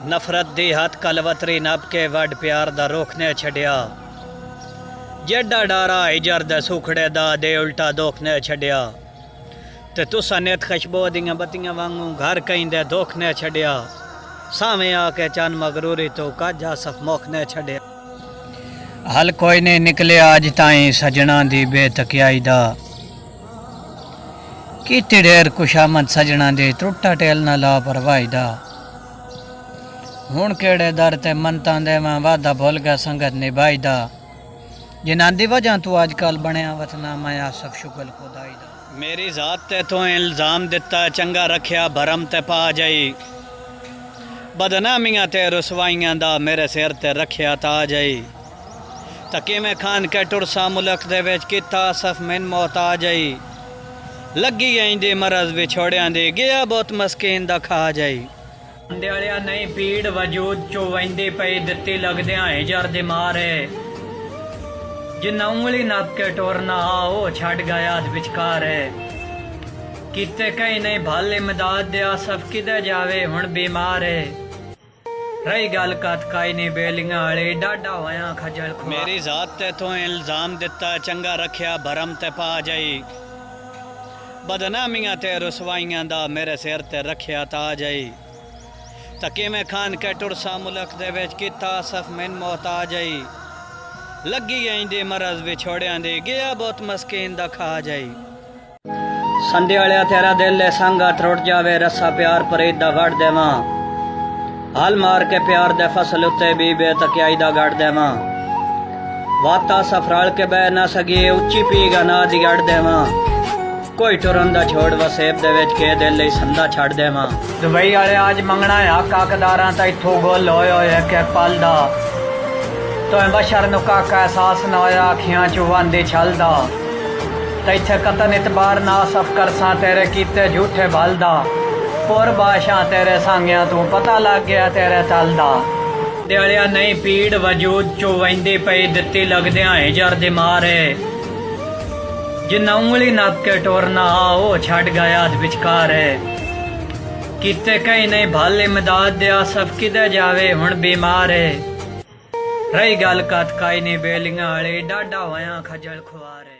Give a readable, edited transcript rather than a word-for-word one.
नफरत दी हथ कलवतरी नब के वड प्यार दा रुख ने छड़िया। जेड़ा डारा हिजर दे सुखड़े दा दे उल्टा दुख ने छड़िया। ते तुसा नित खुशबू दियां बत्तियां वांगू घर कहीं दे दुख ने छड़िया। सावें आके चन मगरूरी तो कज आसफ मुख ने छड़िया। हल कोई नहीं निकले आज ताई सजना दी बेतकियाई दा। किते ढेर खुशामद सजना दे त्रुटा टेल ना ला परवाही दा। हुण केड़े दर ते मनता देवां वादा भुल गया संगत निभाई दा। जिन्हां दी वजह तू अजकल बनया वतना मैं आसफ शुगल खुदाई दा। मेरी जात ते तो इल्जाम दिता चंगा रखिया भरम ते पा जाई। बदनामियां ते रुसवाइयां दा मेरे सिर ते रखिया ता जाई। तकी में खान के टुरसा मुल्क दे विच किता आसफ मैन मौत आ जाई। लगी आईंदी मरज विछोड़ियां दी गया बहुत मस्कीन दा खा जाई। अंधेलिया नहीं पीड़ वजूद चो वंदी पई दित्ती लगदियां हिजर दी मारे। जिन्ना उंगली नप के टोरना आ ओ छड़ गया विचकार है। किते कहीं नहीं भाल इमदाद दे आसफ किदे जावे हुण बीमार है। रही गल कत काई नहीं बेलियां वाली डाडा होया खजल खुआ। मेरी जात ते तो इल्जाम दिता चंगा रखिया भरम ते पा जाई। बदनामियां ते रुसवाइयां दा मेरे सिर ते रखिया ता जाई। तकी में खान के टुरसा मुल्क दे विच किता आसफ मैन मौत आ जाई। लगी आईंदी मरज विछोड़ियां दी गया बहुत मस्कीन दा खा जाई। संदे वालिया तेरा दिल संगा त्रुट जावे रस्सा प्यार परेद दा वड़ देवां। हल मार के प्यार दे फसल उत्ते भी बेतकियाई दा गड़ देवां। वाता सफराल के बह ना सगी उच्ची पीगा ना दी गड़ देवां। कोई टुरन दा छोड़ वसेब दे विच के दिल लई संदा छड़ देवां। दुबई वाले आज मंगना है हक हकदारां ता इत्थों गोल होए होए के पल दा। तो बशर नु काका एहसास न होया अखियां चू वांदी छलदा। ते इत्थे कतन इतबार ना सफ करसां तेरे कीते झूठे बलदा। पुर बाशां तेरे सांगियां तू पता लग गया तेरे तलदा। दिलिया नहीं पीड़ वजूद चो वंदी पई दित्ती लगदियां हिजर दी मारे। जिन्ना उंगली नप के टोरना आ ओ छड़ गया विचकार है। किते कहीं नहीं भाल इमदाद दे आसफ किदे जावे हुण बीमार है। रही गल कत काई नहीं बेलियां वाली डाडा होया खजल खुआर है।